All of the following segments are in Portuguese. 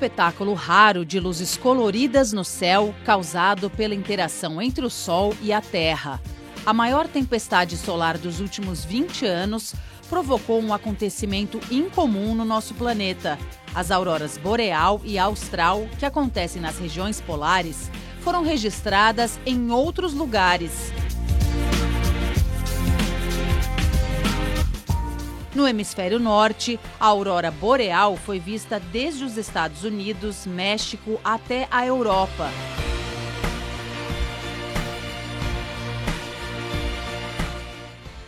espetáculo raro de luzes coloridas no céu causado pela interação entre o Sol e a Terra. A maior tempestade solar dos últimos 20 anos provocou um acontecimento incomum no nosso planeta. As auroras boreal e austral, que acontecem nas regiões polares, foram registradas em outros lugares. No hemisfério norte, a aurora boreal foi vista desde os Estados Unidos, México até a Europa.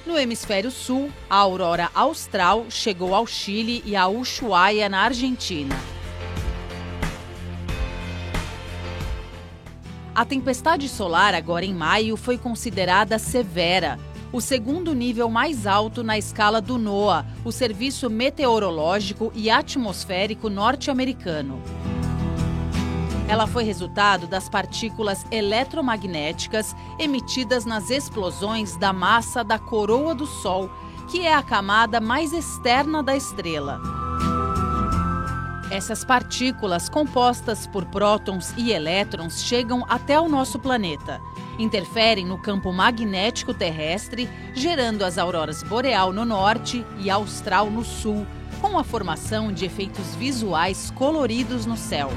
No hemisfério sul, a aurora austral chegou ao Chile e a Ushuaia, na Argentina. A tempestade solar, agora em maio, foi considerada severa, o segundo nível mais alto na escala do NOAA, o Serviço Meteorológico e Atmosférico norte-americano. Ela foi resultado das partículas eletromagnéticas emitidas nas explosões da massa da coroa do Sol, que é a camada mais externa da estrela. Essas partículas, compostas por prótons e elétrons, chegam até o nosso planeta. Interferem no campo magnético terrestre, gerando as auroras boreal no norte e austral no sul, com a formação de efeitos visuais coloridos no céu.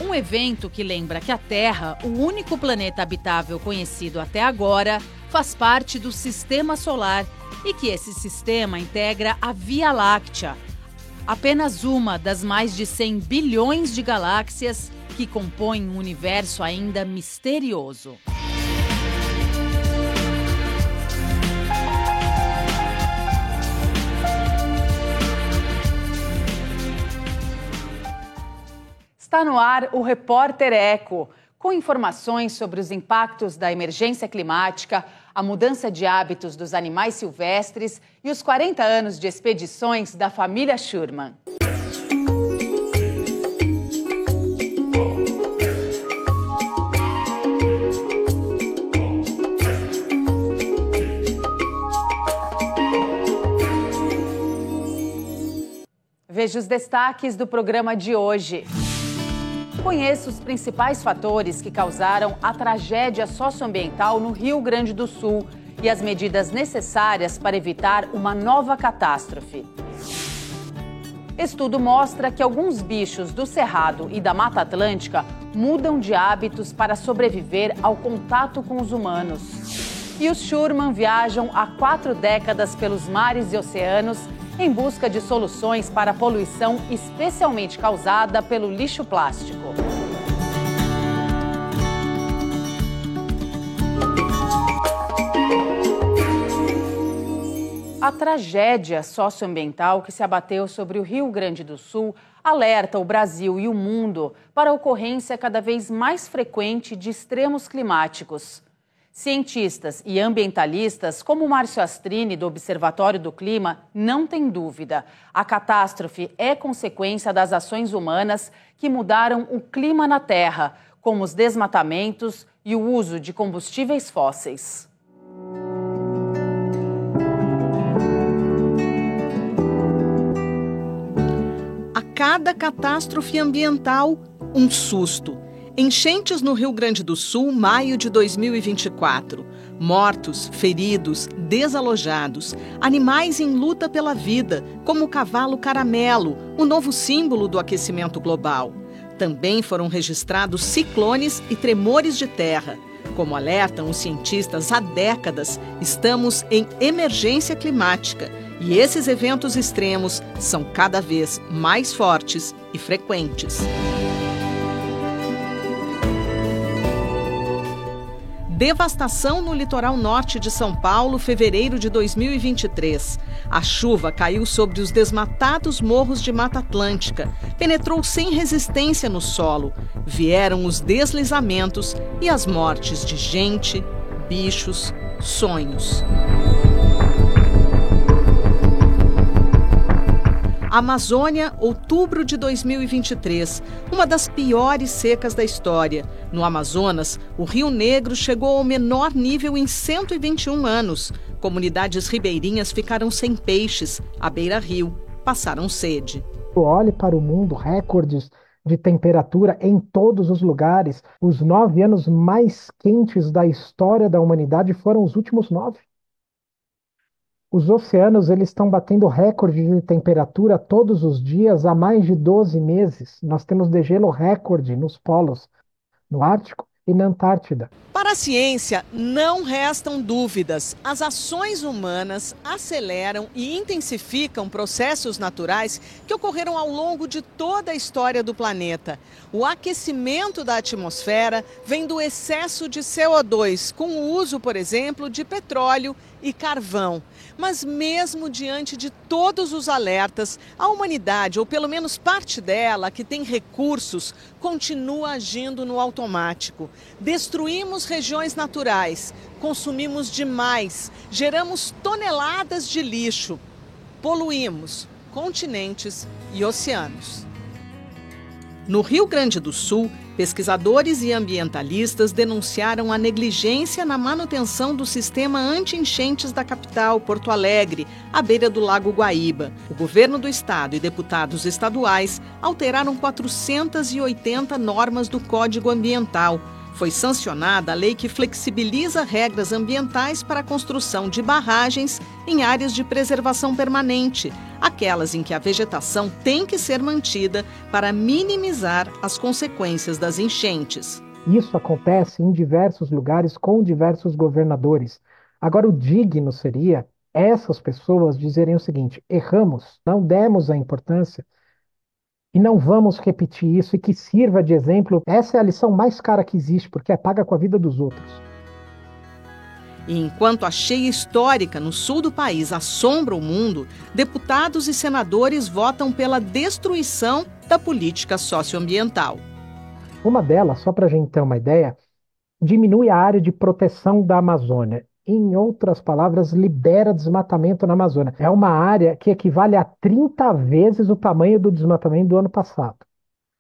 Um evento que lembra que a Terra, o único planeta habitável conhecido até agora, faz parte do Sistema Solar e que esse sistema integra a Via Láctea, apenas uma das mais de 100 bilhões de galáxias que compõem um universo ainda misterioso. Está no ar o Repórter Eco, com informações sobre os impactos da emergência climática, a mudança de hábitos dos animais silvestres e os 40 anos de expedições da família Schurman. Veja os destaques do programa de hoje. Conheça os principais fatores que causaram a tragédia socioambiental no Rio Grande do Sul e as medidas necessárias para evitar uma nova catástrofe. Estudo mostra que alguns bichos do Cerrado e da Mata Atlântica mudam de hábitos para sobreviver ao contato com os humanos. E os Schurman viajam há 4 décadas pelos mares e oceanos em busca de soluções para a poluição especialmente causada pelo lixo plástico. A tragédia socioambiental que se abateu sobre o Rio Grande do Sul alerta o Brasil e o mundo para a ocorrência cada vez mais frequente de extremos climáticos. Cientistas e ambientalistas, como Márcio Astrini, do Observatório do Clima, não têm dúvida. A catástrofe é consequência das ações humanas que mudaram o clima na Terra, como os desmatamentos e o uso de combustíveis fósseis. A cada catástrofe ambiental, um susto. Enchentes no Rio Grande do Sul, maio de 2024. Mortos, feridos, desalojados. Animais em luta pela vida, como o cavalo caramelo, o novo símbolo do aquecimento global. Também foram registrados ciclones e tremores de terra. Como alertam os cientistas há décadas, estamos em emergência climática. E esses eventos extremos são cada vez mais fortes e frequentes. Devastação no litoral norte de São Paulo, fevereiro de 2023. A chuva caiu sobre os desmatados morros de Mata Atlântica, penetrou sem resistência no solo. Vieram os deslizamentos e as mortes de gente, bichos, sonhos. Amazônia, outubro de 2023, uma das piores secas da história. No Amazonas, o Rio Negro chegou ao menor nível em 121 anos. Comunidades ribeirinhas ficaram sem peixes, à beira-rio, passaram sede. Olhe para o mundo, recordes de temperatura em todos os lugares. Os 9 anos mais quentes da história da humanidade foram os últimos 9. Os oceanos eles estão batendo recorde de temperatura todos os dias há mais de 12 meses. Nós temos degelo recorde nos polos, no Ártico e na Antártida. Para a ciência, não restam dúvidas. As ações humanas aceleram e intensificam processos naturais que ocorreram ao longo de toda a história do planeta. O aquecimento da atmosfera vem do excesso de CO2, com o uso, por exemplo, de petróleo e carvão. Mas mesmo diante de todos os alertas, a humanidade, ou pelo menos parte dela, que tem recursos, continua agindo no automático. Destruímos regiões naturais, consumimos demais, geramos toneladas de lixo, poluímos continentes e oceanos. No Rio Grande do Sul, pesquisadores e ambientalistas denunciaram a negligência na manutenção do sistema anti-enchentes da capital, Porto Alegre, à beira do Lago Guaíba. O governo do estado e deputados estaduais alteraram 480 normas do Código Ambiental. Foi sancionada a lei que flexibiliza regras ambientais para a construção de barragens em áreas de preservação permanente, aquelas em que a vegetação tem que ser mantida para minimizar as consequências das enchentes. Isso acontece em diversos lugares com diversos governadores. Agora, o digno seria essas pessoas dizerem o seguinte: erramos, não demos a importância e não vamos repetir isso, e que sirva de exemplo. Essa é a lição mais cara que existe, porque é paga com a vida dos outros. E enquanto a cheia histórica no sul do país assombra o mundo, deputados e senadores votam pela destruição da política socioambiental. Uma delas, só para a gente ter uma ideia, diminui a área de proteção da Amazônia. Em outras palavras, libera desmatamento na Amazônia. É uma área que equivale a 30 vezes o tamanho do desmatamento do ano passado.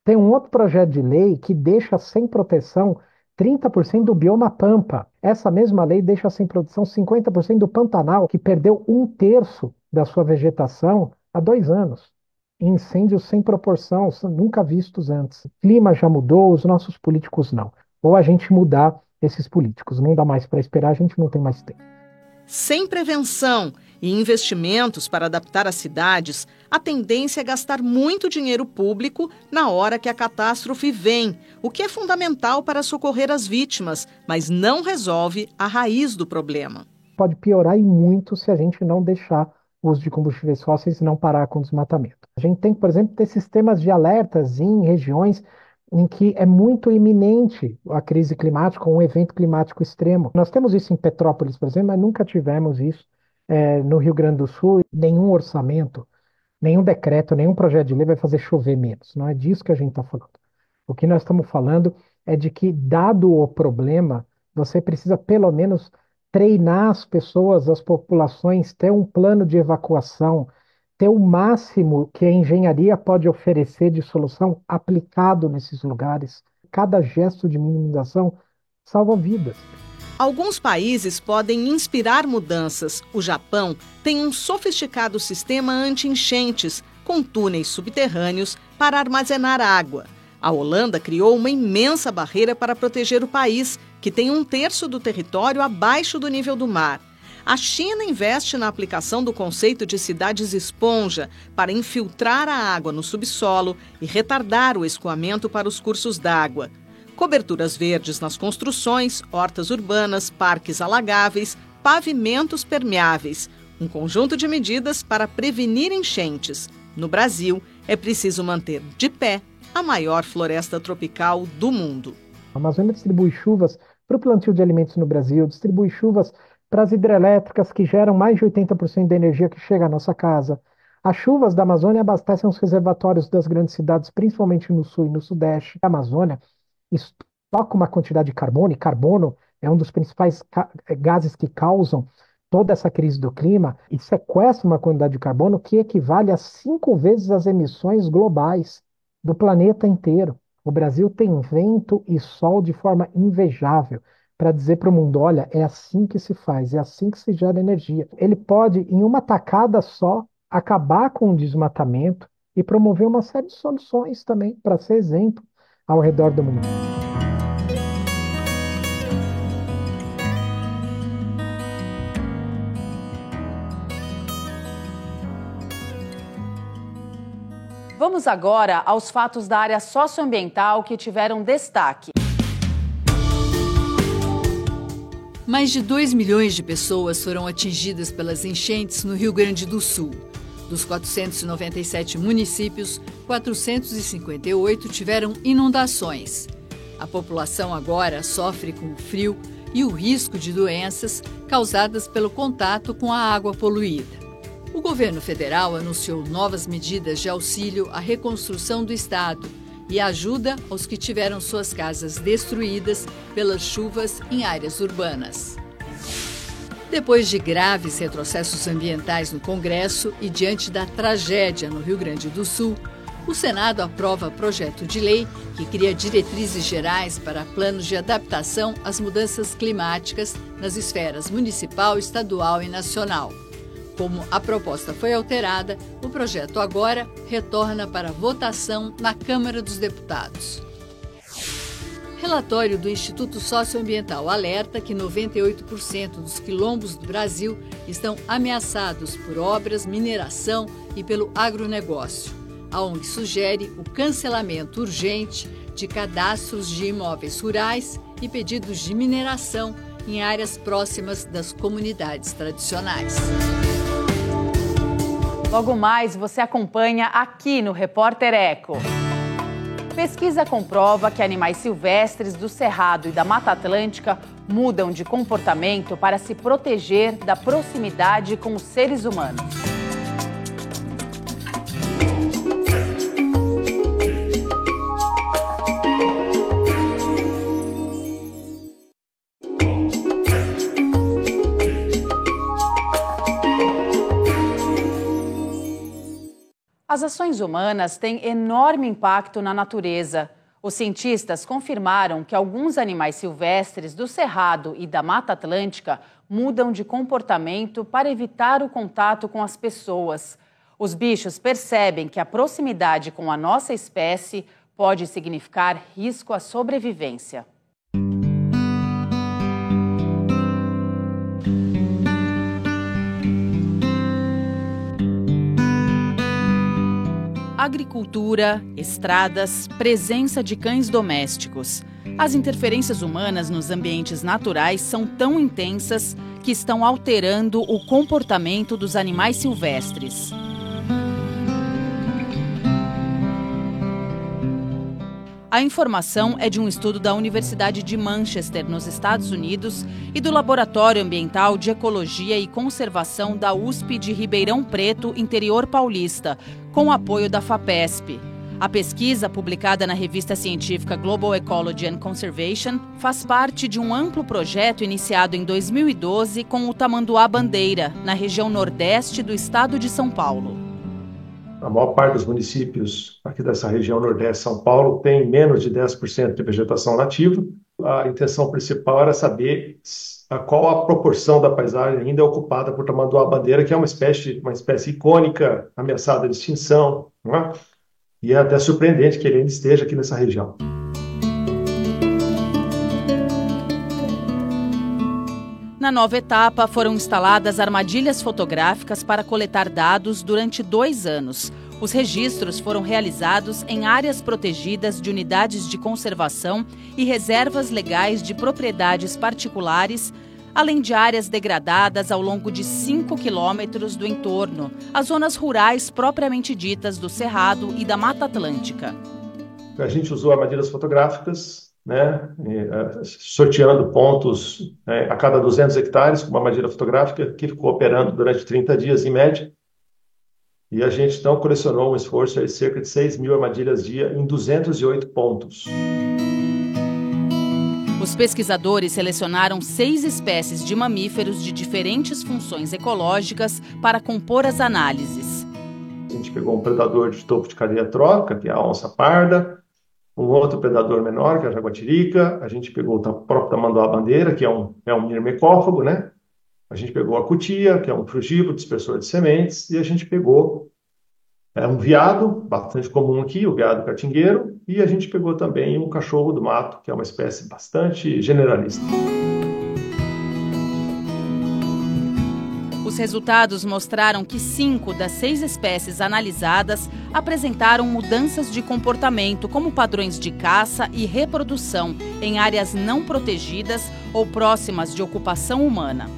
Tem um outro projeto de lei que deixa sem proteção 30% do bioma Pampa. Essa mesma lei deixa sem proteção 50% do Pantanal, que perdeu 1/3 da sua vegetação há 2 anos. Incêndios sem proporção, nunca vistos antes. O clima já mudou, os nossos políticos não. Ou a gente mudar esses políticos. Não dá mais para esperar, a gente não tem mais tempo. Sem prevenção e investimentos para adaptar as cidades, a tendência é gastar muito dinheiro público na hora que a catástrofe vem, o que é fundamental para socorrer as vítimas, mas não resolve a raiz do problema. Pode piorar e muito se a gente não deixar o uso de combustíveis fósseis e não parar com o desmatamento. A gente tem, por exemplo, ter sistemas de alertas em regiões em que é muito iminente a crise climática ou um evento climático extremo. Nós temos isso em Petrópolis, por exemplo, mas nunca tivemos isso no Rio Grande do Sul. Nenhum orçamento, nenhum decreto, nenhum projeto de lei vai fazer chover menos. Não é disso que a gente está falando. O que nós estamos falando é de que, dado o problema, você precisa pelo menos treinar as pessoas, as populações, ter um plano de evacuação, ter o máximo que a engenharia pode oferecer de solução aplicado nesses lugares. Cada gesto de minimização salva vidas. Alguns países podem inspirar mudanças. O Japão tem um sofisticado sistema anti-enchentes, com túneis subterrâneos para armazenar água. A Holanda criou uma imensa barreira para proteger o país, que tem 1/3 do território abaixo do nível do mar. A China investe na aplicação do conceito de cidades esponja para infiltrar a água no subsolo e retardar o escoamento para os cursos d'água. Coberturas verdes nas construções, hortas urbanas, parques alagáveis, pavimentos permeáveis. Um conjunto de medidas para prevenir enchentes. No Brasil, é preciso manter de pé a maior floresta tropical do mundo. A Amazônia distribui chuvas para o plantio de alimentos no Brasil, distribui chuvas para as hidrelétricas que geram mais de 80% da energia que chega à nossa casa. As chuvas da Amazônia abastecem os reservatórios das grandes cidades, principalmente no sul e no sudeste. A Amazônia estoca uma quantidade de carbono, e carbono é um dos principais gases que causam toda essa crise do clima e sequestra uma quantidade de carbono que equivale a 5 vezes as emissões globais do planeta inteiro. O Brasil tem vento e sol de forma invejável para dizer para o mundo, olha, é assim que se faz, é assim que se gera energia. Ele pode, em uma tacada só, acabar com o desmatamento e promover uma série de soluções também para ser exemplo ao redor do mundo. Vamos agora aos fatos da área socioambiental que tiveram destaque. Mais de 2 milhões de pessoas foram atingidas pelas enchentes no Rio Grande do Sul. Dos 497 municípios, 458 tiveram inundações. A população agora sofre com o frio e o risco de doenças causadas pelo contato com a água poluída. O governo federal anunciou novas medidas de auxílio à reconstrução do estado e ajuda aos que tiveram suas casas destruídas pelas chuvas em áreas urbanas. Depois de graves retrocessos ambientais no Congresso e diante da tragédia no Rio Grande do Sul, o Senado aprova projeto de lei que cria diretrizes gerais para planos de adaptação às mudanças climáticas nas esferas municipal, estadual e nacional. Como a proposta foi alterada, o projeto agora retorna para votação na Câmara dos Deputados. Relatório do Instituto Socioambiental alerta que 98% dos quilombos do Brasil estão ameaçados por obras, mineração e pelo agronegócio. A ONG sugere o cancelamento urgente de cadastros de imóveis rurais e pedidos de mineração em áreas próximas das comunidades tradicionais. Logo mais, você acompanha aqui no Repórter Eco. Pesquisa comprova que animais silvestres do Cerrado e da Mata Atlântica mudam de comportamento para se proteger da proximidade com os seres humanos. As ações humanas têm enorme impacto na natureza. Os cientistas confirmaram que alguns animais silvestres do Cerrado e da Mata Atlântica mudam de comportamento para evitar o contato com as pessoas. Os bichos percebem que a proximidade com a nossa espécie pode significar risco à sobrevivência. Agricultura, estradas, presença de cães domésticos. As interferências humanas nos ambientes naturais são tão intensas que estão alterando o comportamento dos animais silvestres. A informação é de um estudo da Universidade de Manchester, nos Estados Unidos, e do Laboratório Ambiental de Ecologia e Conservação da USP de Ribeirão Preto, interior paulista, com o apoio da FAPESP. A pesquisa, publicada na revista científica Global Ecology and Conservation, faz parte de um amplo projeto iniciado em 2012 com o tamanduá-bandeira, na região nordeste do estado de São Paulo. A maior parte dos municípios aqui dessa região nordeste de São Paulo tem menos de 10% de vegetação nativa. A intenção principal era saber qual a proporção da paisagem ainda é ocupada por tamanduá-bandeira, que é uma espécie icônica, ameaçada de extinção, não é? E é até surpreendente que ele ainda esteja aqui nessa região. Na nova etapa, foram instaladas armadilhas fotográficas para coletar dados durante 2 anos. Os registros foram realizados em áreas protegidas de unidades de conservação e reservas legais de propriedades particulares, além de áreas degradadas ao longo de 5 quilômetros do entorno, as zonas rurais propriamente ditas do Cerrado e da Mata Atlântica. A gente usou armadilhas fotográficas, sorteando pontos a cada 200 hectares com uma armadilha fotográfica que ficou operando durante 30 dias em média. E a gente então colecionou um esforço de cerca de 6.000 armadilhas dia em 208 pontos. Os pesquisadores selecionaram 6 espécies de mamíferos de diferentes funções ecológicas para compor as análises. A gente pegou um predador de topo de cadeia trófica, que é a onça parda, um outro predador menor, que é a jaguatirica, a gente pegou o próprio tamanduá-bandeira, que é um mirmecófago, né? A gente pegou a cutia, que é um frugívoro dispersor de sementes, e a gente pegou um veado, bastante comum aqui, o veado catingueiro, e a gente pegou também um cachorro do mato, que é uma espécie bastante generalista. Os resultados mostraram que 5 das 6 espécies analisadas apresentaram mudanças de comportamento, como padrões de caça e reprodução em áreas não protegidas ou próximas de ocupação humana.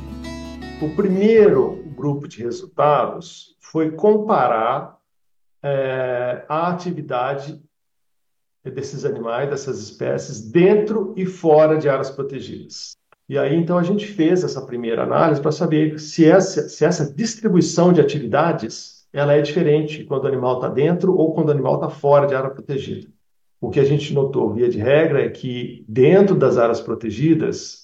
O primeiro grupo de resultados foi comparar a atividade desses animais, dessas espécies, dentro e fora de áreas protegidas. E aí, então, a gente fez essa primeira análise para saber se essa distribuição de atividades ela é diferente quando o animal está dentro ou quando o animal está fora de área protegida. O que a gente notou, via de regra, é que dentro das áreas protegidas,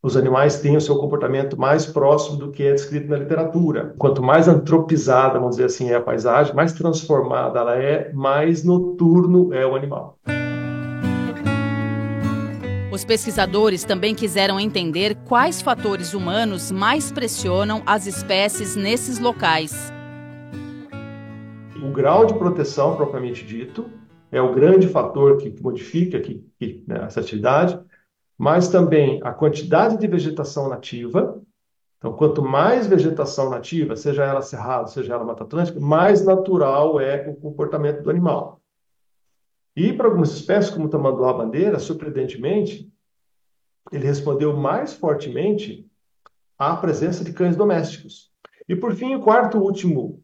os animais têm o seu comportamento mais próximo do que é descrito na literatura. Quanto mais antropizada, vamos dizer assim, é a paisagem, mais transformada ela é, mais noturno é o animal. Os pesquisadores também quiseram entender quais fatores humanos mais pressionam as espécies nesses locais. O grau de proteção, propriamente dito, é o grande fator que modifica essa atividade, mas também a quantidade de vegetação nativa. Então, quanto mais vegetação nativa, seja ela cerrado, seja ela Mata Atlântica, mais natural é o comportamento do animal. E para algumas espécies, como o tamanduá-bandeira, surpreendentemente, ele respondeu mais fortemente à presença de cães domésticos. E, por fim, o quarto e último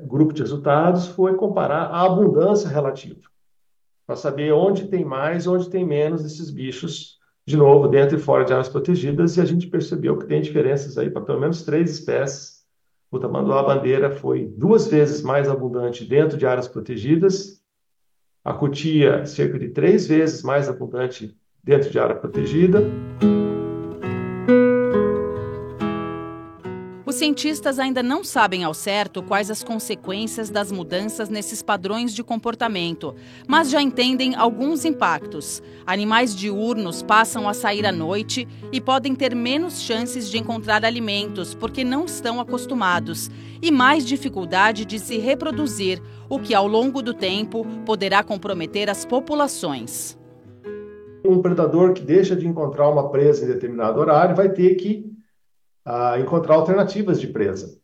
grupo de resultados foi comparar a abundância relativa, para saber onde tem mais e onde tem menos desses bichos, de novo, dentro e fora de áreas protegidas, e a gente percebeu que tem diferenças aí para pelo menos 3 espécies. O tamanduá-bandeira foi 2 vezes mais abundante dentro de áreas protegidas, a cutia cerca de 3 vezes mais abundante dentro de área protegida. Os cientistas ainda não sabem ao certo quais as consequências das mudanças nesses padrões de comportamento, mas já entendem alguns impactos. Animais diurnos passam a sair à noite e podem ter menos chances de encontrar alimentos porque não estão acostumados, e mais dificuldade de se reproduzir, o que ao longo do tempo poderá comprometer as populações. Um predador que deixa de encontrar uma presa em determinado horário vai ter que encontrar alternativas de presa,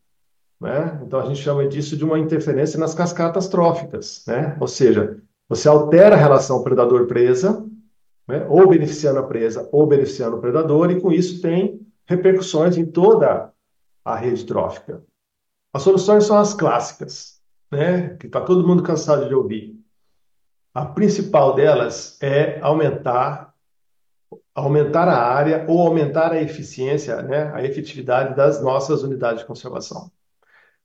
né? Então a gente chama disso de uma interferência nas cascatas tróficas, né? Ou seja, você altera a relação predador-presa, né? Ou beneficiando a presa ou beneficiando o predador, e com isso tem repercussões em toda a rede trófica. As soluções são as clássicas, né? Que está todo mundo cansado de ouvir. A principal delas é aumentar a área ou aumentar a eficiência, né, a efetividade das nossas unidades de conservação.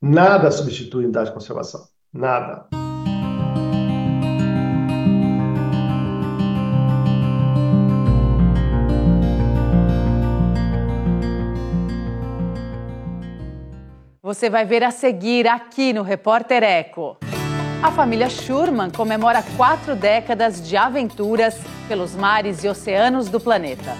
Nada substitui unidade de conservação. Nada. Você vai ver a seguir aqui no Repórter Eco. A família Schurman comemora 4 décadas de aventuras pelos mares e oceanos do planeta.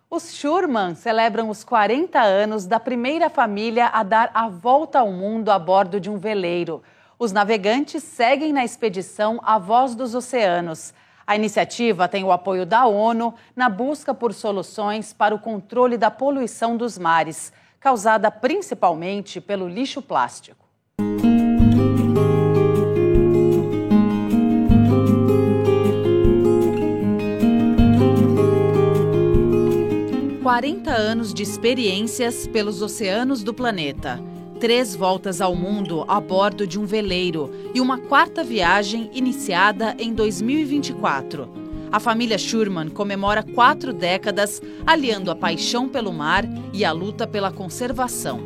Os Schurman celebram os 40 anos da primeira família a dar a volta ao mundo a bordo de um veleiro. Os navegantes seguem na expedição A Voz dos Oceanos. A iniciativa tem o apoio da ONU na busca por soluções para o controle da poluição dos mares, causada principalmente pelo lixo plástico. 40 anos de experiências pelos oceanos do planeta. 3 voltas ao mundo a bordo de um veleiro e uma 4ª viagem iniciada em 2024. A família Schurman comemora 4 décadas, aliando a paixão pelo mar e a luta pela conservação.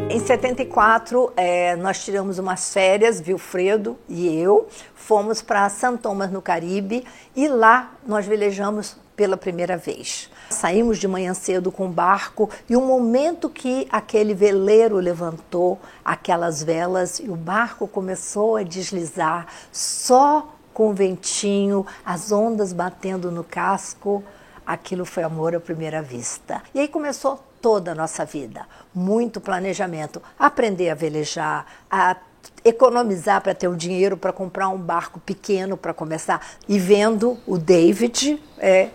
Em 74, nós tiramos umas férias, Vilfredo e eu, fomos para São Tomás, no Caribe, e lá nós velejamos pela primeira vez. Saímos de manhã cedo com o barco e o momento que aquele veleiro levantou aquelas velas e o barco começou a deslizar, só com o ventinho, as ondas batendo no casco, aquilo foi amor à primeira vista. E aí começou toda a nossa vida, muito planejamento, aprender a velejar, a economizar para ter um dinheiro para comprar um barco pequeno para começar. E vendo o David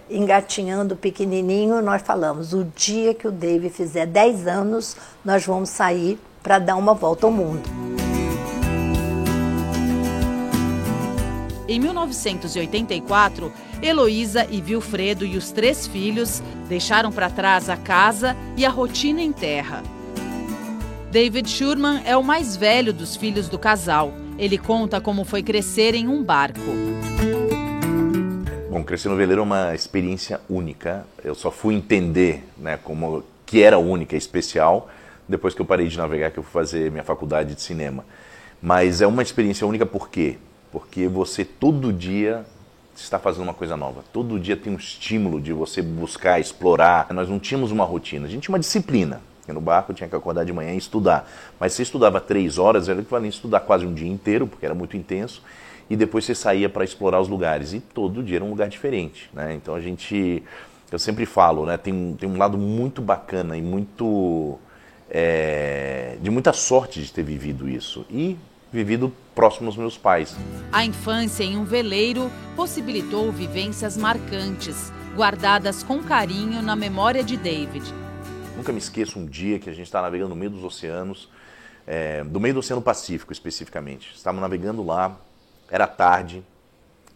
engatinhando pequenininho, nós falamos, o dia que o David fizer 10 anos, nós vamos sair para dar uma volta ao mundo. Em 1984, Heloísa e Vilfredo e os 3 filhos deixaram para trás a casa e a rotina em terra. David Schurman é o mais velho dos filhos do casal. Ele conta como foi crescer em um barco. Bom, crescer no veleiro é uma experiência única. Eu só fui entender, como que era única e especial depois que eu parei de navegar, que eu fui fazer minha faculdade de cinema. Mas é uma experiência única por quê? Porque você todo dia está fazendo uma coisa nova. Todo dia tem um estímulo de você buscar, explorar. Nós não tínhamos uma rotina, a gente tinha uma disciplina. No barco eu tinha que acordar de manhã e estudar. Mas você estudava 3 horas, era equivalente a estudar quase um dia inteiro, porque era muito intenso. E depois você saía para explorar os lugares. E todo dia era um lugar diferente. Então eu sempre falo, tem um lado muito bacana e muito de muita sorte de ter vivido isso. E vivido próximo aos meus pais. A infância em um veleiro possibilitou vivências marcantes, guardadas com carinho na memória de David. Nunca me esqueço um dia que a gente estava navegando no meio dos oceanos, do meio do Oceano Pacífico especificamente. Estávamos navegando lá, era tarde,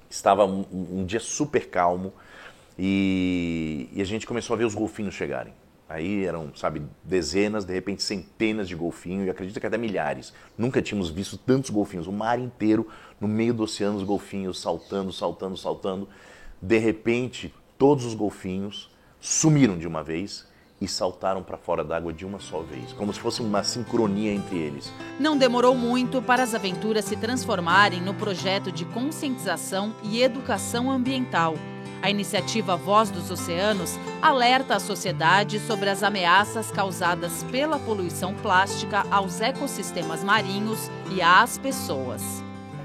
estava um dia super calmo e a gente começou a ver os golfinhos chegarem. Aí eram, dezenas, de repente centenas de golfinhos, e acredito que até milhares. Nunca tínhamos visto tantos golfinhos, o mar inteiro, no meio do oceano, os golfinhos saltando, saltando, saltando. De repente, todos os golfinhos sumiram de uma vez e saltaram para fora d'água de uma só vez, como se fosse uma sincronia entre eles. Não demorou muito para as aventuras se transformarem no projeto de conscientização e educação ambiental. A iniciativa Voz dos Oceanos alerta a sociedade sobre as ameaças causadas pela poluição plástica aos ecossistemas marinhos e às pessoas.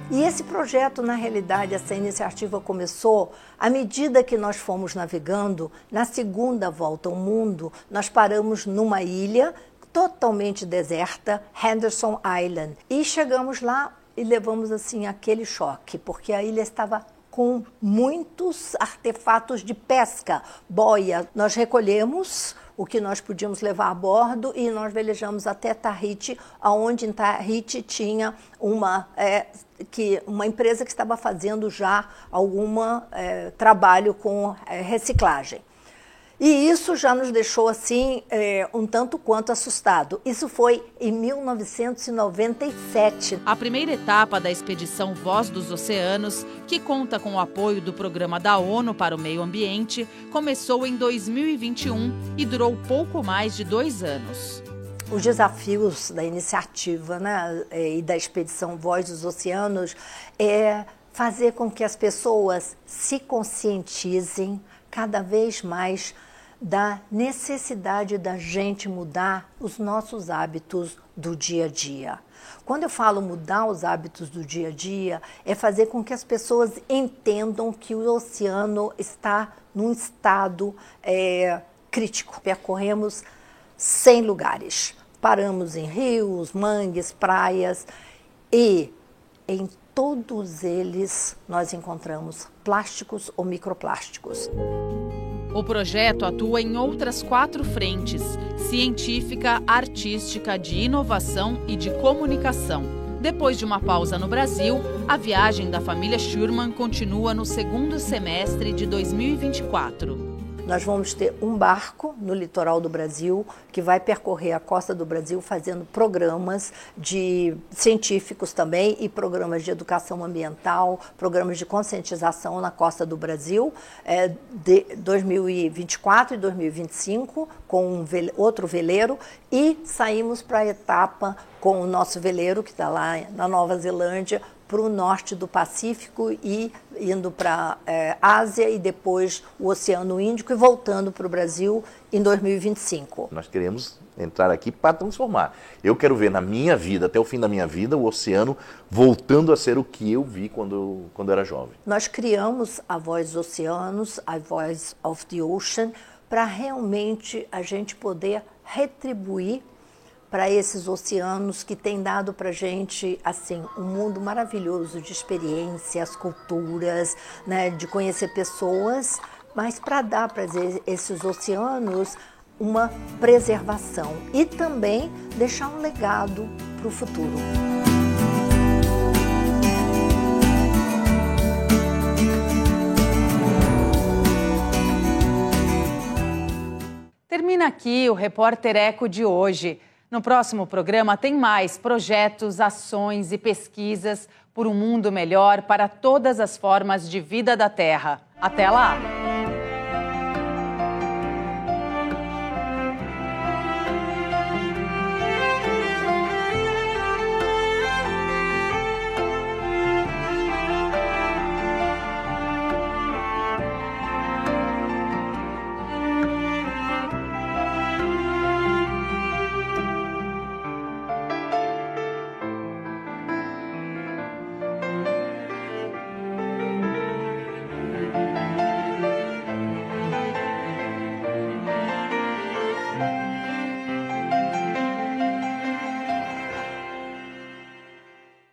E esse projeto, na realidade, essa iniciativa começou à medida que nós fomos navegando. Na segunda volta ao mundo, nós paramos numa ilha totalmente deserta, Henderson Island. E chegamos lá e levamos aquele choque, porque a ilha estava com muitos artefatos de pesca, boia. Nós recolhemos o que nós podíamos levar a bordo e nós velejamos até Tahiti, onde em Tahiti tinha uma empresa que estava fazendo já algum trabalho com reciclagem. E isso já nos deixou um tanto quanto assustado. Isso foi em 1997. A primeira etapa da expedição Voz dos Oceanos, que conta com o apoio do Programa da ONU para o Meio Ambiente, começou em 2021 e durou pouco mais de 2 anos. Os desafios da iniciativa e da expedição Voz dos Oceanos é fazer com que as pessoas se conscientizem cada vez mais da necessidade da gente mudar os nossos hábitos do dia a dia. Quando eu falo mudar os hábitos do dia a dia, é fazer com que as pessoas entendam que o oceano está num estado crítico. Percorremos 100 lugares, paramos em rios, mangues, praias e em todos eles nós encontramos plásticos ou microplásticos. O projeto atua em outras 4 frentes: científica, artística, de inovação e de comunicação. Depois de uma pausa no Brasil, a viagem da família Schurman continua no segundo semestre de 2024. Nós vamos ter um barco no litoral do Brasil que vai percorrer a costa do Brasil fazendo programas científicos também e programas de educação ambiental, programas de conscientização na costa do Brasil, de 2024 e 2025, com outro veleiro, e saímos para a etapa com o nosso veleiro, que está lá na Nova Zelândia, para o norte do Pacífico e indo para a Ásia e depois o Oceano Índico e voltando para o Brasil em 2025. Nós queremos entrar aqui para transformar. Eu quero ver na minha vida, até o fim da minha vida, o oceano voltando a ser o que eu vi quando era jovem. Nós criamos a Voz dos Oceanos, a Voice of the Ocean, para realmente a gente poder retribuir para esses oceanos que têm dado para a gente assim, um mundo maravilhoso de experiências, culturas, né, de conhecer pessoas, mas para dar para esses oceanos uma preservação e também deixar um legado para o futuro. Termina aqui o Repórter Eco de hoje. No próximo programa tem mais projetos, ações e pesquisas por um mundo melhor para todas as formas de vida da Terra. Até lá!